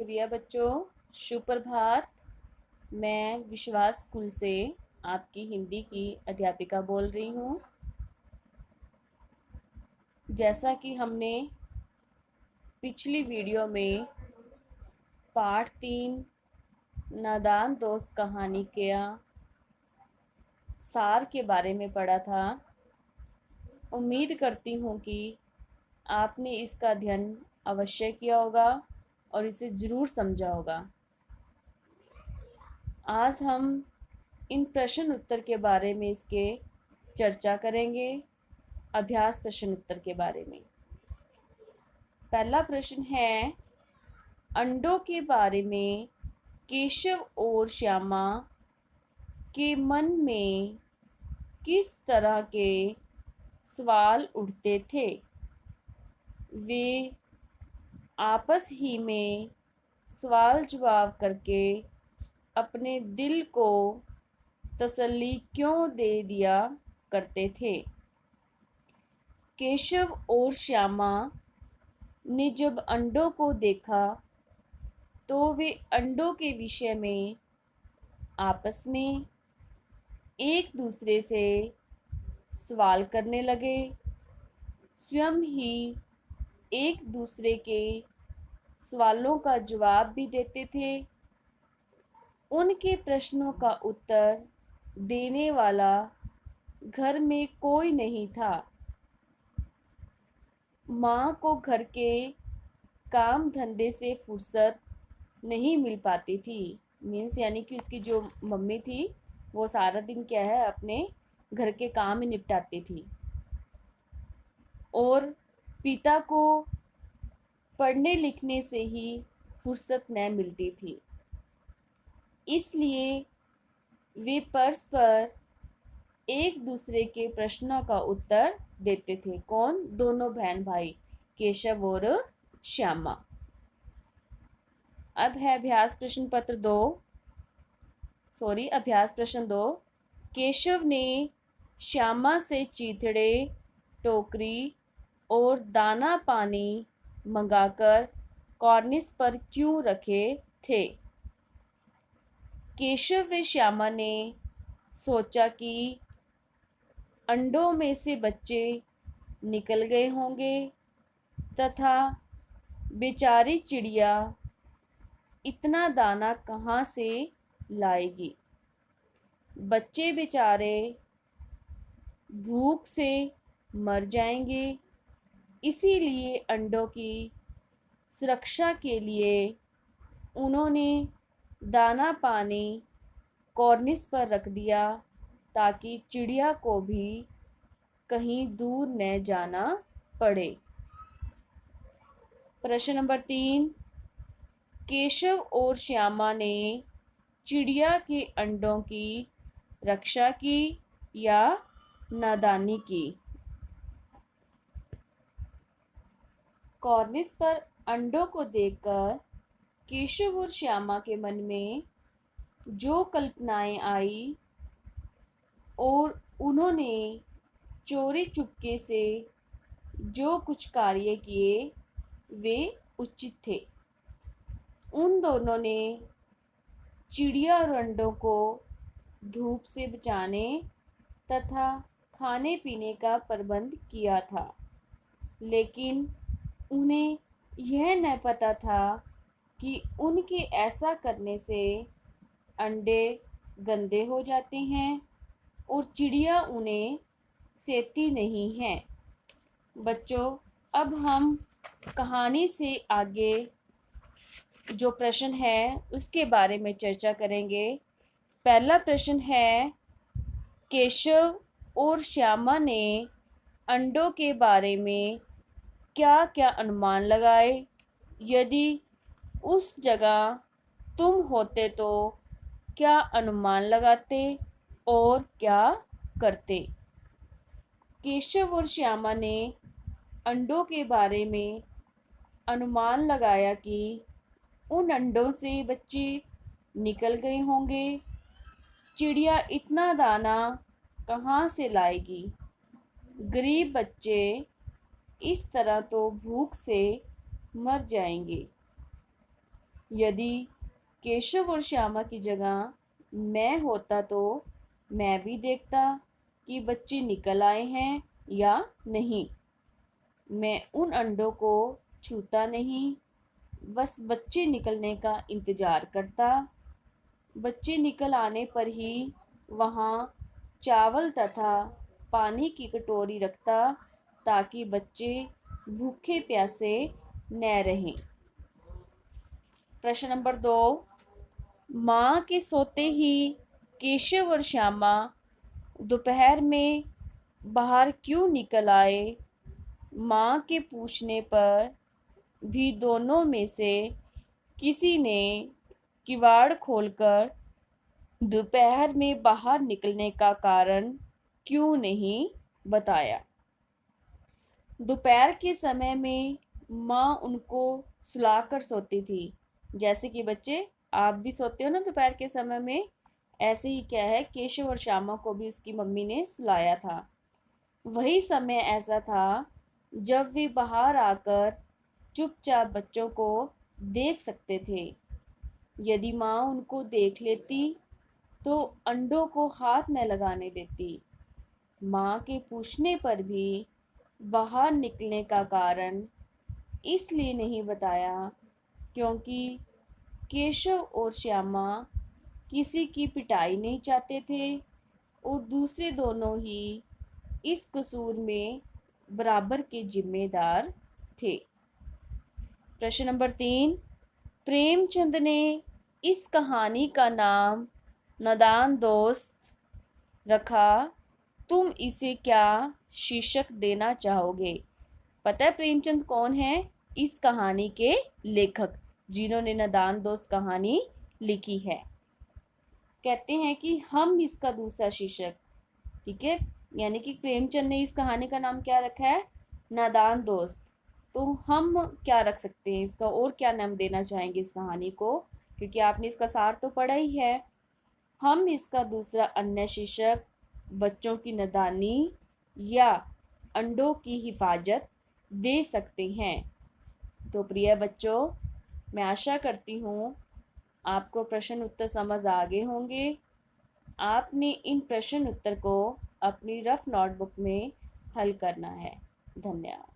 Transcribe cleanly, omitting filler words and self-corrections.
प्रिय बच्चों, सुप्रभात। मैं विश्वास स्कूल से आपकी हिंदी की अध्यापिका बोल रही हूँ। जैसा कि हमने पिछली वीडियो में पाठ 3 नादान दोस्त कहानी के सार के बारे में पढ़ा था, उम्मीद करती हूँ कि आपने इसका अध्ययन अवश्य किया होगा और इसे ज़रूर समझा होगा। आज हम इन प्रश्न उत्तर के बारे में इसके चर्चा करेंगे। अभ्यास प्रश्न उत्तर के बारे में पहला प्रश्न है, अंडों के बारे में केशव और श्यामा के मन में किस तरह के सवाल उठते थे? वे आपस ही में सवाल जवाब करके अपने दिल को तसल्ली क्यों दे दिया करते थे? केशव और श्यामा ने जब अंडों को देखा तो वे अंडों के विषय में आपस में एक दूसरे से सवाल करने लगे। स्वयं ही एक दूसरे के सवालों का जवाब भी देते थे। उनके प्रश्नों का उत्तर देने वाला घर में कोई नहीं था। माँ को घर के काम धंधे से फुर्सत नहीं मिल पाती थी। मीन्स यानी कि उसकी जो मम्मी थी वो सारा दिन क्या है अपने घर के काम ही निपटाती थी, और पिता को पढ़ने लिखने से ही फुर्सत न मिलती थी। इसलिए वे परस्पर एक दूसरे के प्रश्नों का उत्तर देते थे। कौन? दोनों बहन भाई, केशव और श्यामा। अब है अभ्यास प्रश्न 2। केशव ने श्यामा से चीथड़े, टोकरी और दाना पानी मंगाकर कॉर्निस पर क्यों रखे थे? केशव व श्यामा ने सोचा कि अंडों में से बच्चे निकल गए होंगे तथा बेचारी चिड़िया इतना दाना कहाँ से लाएगी। बच्चे बेचारे भूख से मर जाएंगे। इसीलिए अंडों की सुरक्षा के लिए उन्होंने दाना पानी कॉर्निस पर रख दिया ताकि चिड़िया को भी कहीं दूर न जाना पड़े। प्रश्न नंबर 3, केशव और श्यामा ने चिड़िया के अंडों की रक्षा की या नादानी की? कॉर्निस पर अंडों को देखकर केशव और श्यामा के मन में जो कल्पनाएं आई और उन्होंने चोरी चुपके से जो कुछ कार्य किए वे उचित थे। उन दोनों ने चिड़िया और अंडों को धूप से बचाने तथा खाने पीने का प्रबंध किया था, लेकिन उन्हें यह न पता था कि उनके ऐसा करने से अंडे गंदे हो जाते हैं और चिड़िया उन्हें सेती नहीं है। बच्चों, अब हम कहानी से आगे जो प्रश्न है उसके बारे में चर्चा करेंगे। पहला प्रश्न है, केशव और श्यामा ने अंडों के बारे में क्या क्या अनुमान लगाए? यदि उस जगह तुम होते तो क्या अनुमान लगाते और क्या करते? केशव और श्यामा ने अंडों के बारे में अनुमान लगाया कि उन अंडों से बच्चे निकल गए होंगे। चिड़िया इतना दाना कहाँ से लाएगी? गरीब बच्चे इस तरह तो भूख से मर जाएंगे। यदि केशव और श्यामा की जगह मैं होता तो मैं भी देखता कि बच्चे निकल आए हैं या नहीं। मैं उन अंडों को छूता नहीं, बस बच्चे निकलने का इंतजार करता। बच्चे निकल आने पर ही वहाँ चावल तथा पानी की कटोरी रखता ताकि बच्चे भूखे प्यासे न रहें। प्रश्न नंबर 2, माँ के सोते ही केशव और श्यामा दोपहर में बाहर क्यों निकल आए? माँ के पूछने पर भी दोनों में से किसी ने किवाड़ खोलकर दोपहर में बाहर निकलने का कारण क्यों नहीं बताया। दोपहर के समय में माँ उनको सुलाकर सोती थी। जैसे कि बच्चे आप भी सोते हो ना दोपहर के समय में, ऐसे ही क्या है, केशव और श्यामा को भी उसकी मम्मी ने सुलाया था। वही समय ऐसा था जब वे बाहर आकर चुपचाप बच्चों को देख सकते थे। यदि माँ उनको देख लेती तो अंडों को हाथ न लगाने देती। माँ के पूछने पर भी बाहर निकलने का कारण इसलिए नहीं बताया क्योंकि केशव और श्यामा किसी की पिटाई नहीं चाहते थे और दूसरे दोनों ही इस कसूर में बराबर के जिम्मेदार थे। प्रश्न नंबर 3, प्रेमचंद ने इस कहानी का नाम नादान दोस्त रखा। तुम इसे क्या शीर्षक देना चाहोगे? पता है प्रेमचंद कौन है? इस कहानी के लेखक जिन्होंने नादान दोस्त कहानी लिखी है। कहते हैं कि हम इसका दूसरा शीर्षक, ठीक है, यानी कि प्रेमचंद ने इस कहानी का नाम क्या रखा है? नादान दोस्त। तो हम क्या रख सकते हैं इसका, और क्या नाम देना चाहेंगे इस कहानी को, क्योंकि आपने इसका सार तो पढ़ा ही है। हम इसका दूसरा अन्य शीर्षक बच्चों की नादानी या अंडों की हिफाजत दे सकते हैं। तो प्रिय बच्चों, मैं आशा करती हूँ आपको प्रश्न उत्तर समझ आ गए होंगे। आपने इन प्रश्न उत्तर को अपनी रफ नोटबुक में हल करना है। धन्यवाद।